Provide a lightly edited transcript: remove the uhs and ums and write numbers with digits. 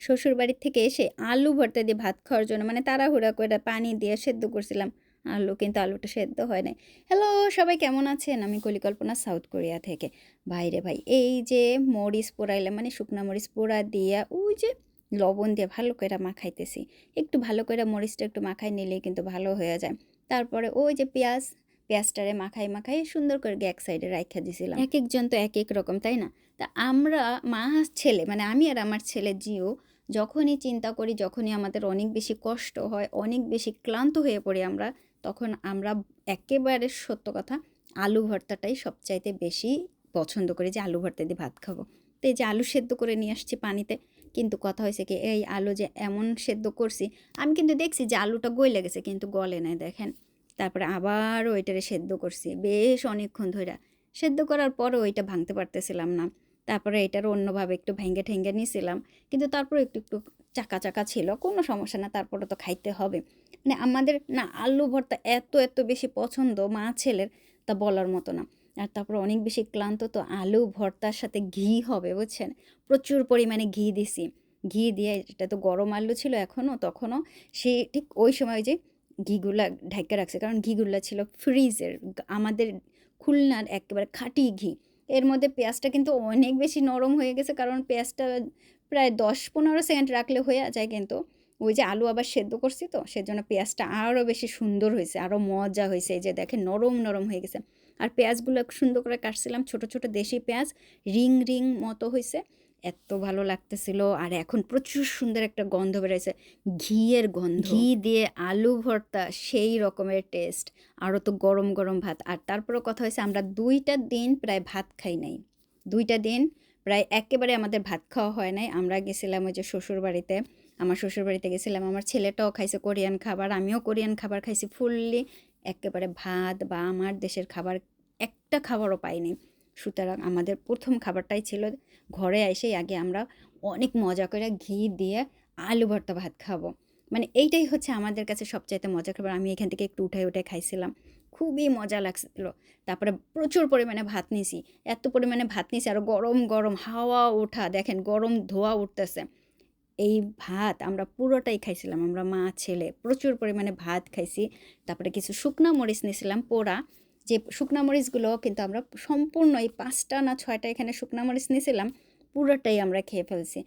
শ্বশুরবাড়ির থেকে এসে আলু ভর্তা দিয়ে ভাত খাওয়ার জন্য মানে তাড়াহুড়া করে পানি দিয়ে সেদ্ধ করছিলাম আলু, কিন্তু আলুটা সেদ্ধ হয় নাই। হ্যালো, সবাই কেমন আছেন? আমি কলিকল্পনা, সাউথ কোরিয়া থেকে। ভাইরে ভাই, এই যে মরিচ পোড়াইলাম, মানে শুকনা মরিচ পোড়া দিয়া ওই যে লবণ দিয়ে ভালো করে মাখাইতেছি। একটু ভালো করে মরিচটা একটু মাখাই নিলেই কিন্তু ভালো হয়ে যায়। তারপরে ওই যে পেঁয়াজটারে মাখাই সুন্দর করে এক সাইডে রাইখা দিছিলাম। একেকজন তো একেক রকম, তাই না? তা আমরা মা ছেলে, মানে আমি আর আমার ছেলে জিও, যখনই চিন্তা করি, যখনই আমাদের অনেক বেশি কষ্ট হয়, অনেক বেশি ক্লান্ত হয়ে পড়ি আমরা, তখন আমরা একেবারে সত্য কথা আলু ভর্তাটাই সবচাইতে বেশি পছন্দ করি, যে আলু ভর্তা দিয়ে ভাত খাবো। তো এই যে আলু সেদ্ধ করে নিয়ে আসছি পানিতে, কিন্তু কথা হয়েছে কি, এই আলু যে এমন সেদ্ধ করছি, আমি কিন্তু দেখছি যে আলুটা গলে গেছে, কিন্তু গলে নাই দেখেন। তারপরে আবারও ওইটারে সেদ্ধ করছি বেশ অনেকক্ষণ ধরে। সেদ্ধ করার পরও ওইটা ভাঙতে পারতেছিলাম না। তারপরে এটার অন্যভাবে একটু ভেঙে ঠেঙে নিয়েছিলাম, কিন্তু তারপরে একটু একটু চাকা চাকা ছিল, কোনো সমস্যা না, তারপরে তো খাইতে হবে। মানে আমাদের না আলু ভর্তা এত এত বেশি পছন্দ মা ছেলের, তা বলার মতো না। আর তারপরে অনেক বেশি ক্লান্ত, তো আলু ভর্তার সাথে ঘি হবে বুঝছেন, প্রচুর পরিমাণে ঘি দিছি। ঘি দিয়ে, এটা তো গরম আলু ছিল এখনও তখনও, সে ঠিক ওই সময় যে ঘিগুলা ঢাইকা রাখছে, কারণ ঘিগুলা ছিল ফ্রিজের, আমাদের খুলনার একেবারে খাঁটি ঘি। এর মধ্যে পেঁয়াজটা কিন্তু অনেক বেশি নরম হয়ে গেছে, কারণ পেঁয়াজটা প্রায় 10-15 সেকেন্ড রাখলে হয়ে যায়, কিন্তু ওই যে আলু আবার সেদ্ধ করছি, তো সেজন্য পেঁয়াজটা আরও বেশি সুন্দর হয়েছে, আরও মজা হয়েছে। এই যে দেখেন নরম নরম হয়ে গেছে। আর পেঁয়াজগুলো সুন্দর করে কাটছিলাম, ছোট ছোট দেশি পেঁয়াজ, রিং রিং মতো হয়েছে, এত ভালো লাগতেছিল। আর এখন প্রচুর সুন্দর একটা গন্ধ বেরোয়েছে, ঘিয়ের গন্ধ। ঘি দিয়ে আলু ভর্তা সেই রকমের টেস্ট। আরও তো গরম গরম ভাত। আর তারপরে কথা হয়েছে, আমরা 2টা দিন প্রায় ভাত খাই নাই। 2টা দিন প্রায় একেবারে আমাদের ভাত খাওয়া হয় নাই। আমরা গেছিলাম ওই যে শ্বশুরবাড়িতে, আমার শ্বশুরবাড়িতে গেছিলাম, আমার ছেলেটাও খাইছে কোরিয়ান খাবার, আমিও কোরিয়ান খাবার খাইছি ফুললি। একেবারে ভাত বা আমার দেশের খাবার একটা খাবারও পাইনি। সুতরাং আমাদের প্রথম খাবারটাই ছিল ঘরে এসেই আগে আমরা অনেক মজা করে ঘি দিয়ে আলু ভর্তা ভাত খাবো। মানে এইটাই হচ্ছে আমাদের কাছে সবচাইতে মজার খাবার। আমি এখান থেকে একটু উঠাই উঠাই খাইছিলাম, খুবই মজা লাগছিল। তারপরে প্রচুর পরিমাণে ভাত নিছি, এত পরিমাণে ভাত নিছি, আরও গরম গরম হাওয়া ওঠা, দেখেন গরম ধোঁয়া উঠতেছে। এই ভাত আমরা পুরোটাই খাইছিলাম, আমরা মা ছেলে প্রচুর পরিমাণে ভাত খাইছি। তারপরে কিছু শুকনা মরিচ নিয়েছিলাম পোড়া, যে শুকনা মরিচগুলো কিন্তু আমরা সম্পূর্ণ এই 5টা না 6টা এখানে শুকনা মরিচ নিয়েছিলাম, পুরোটাই আমরা খেয়ে ফেলছি।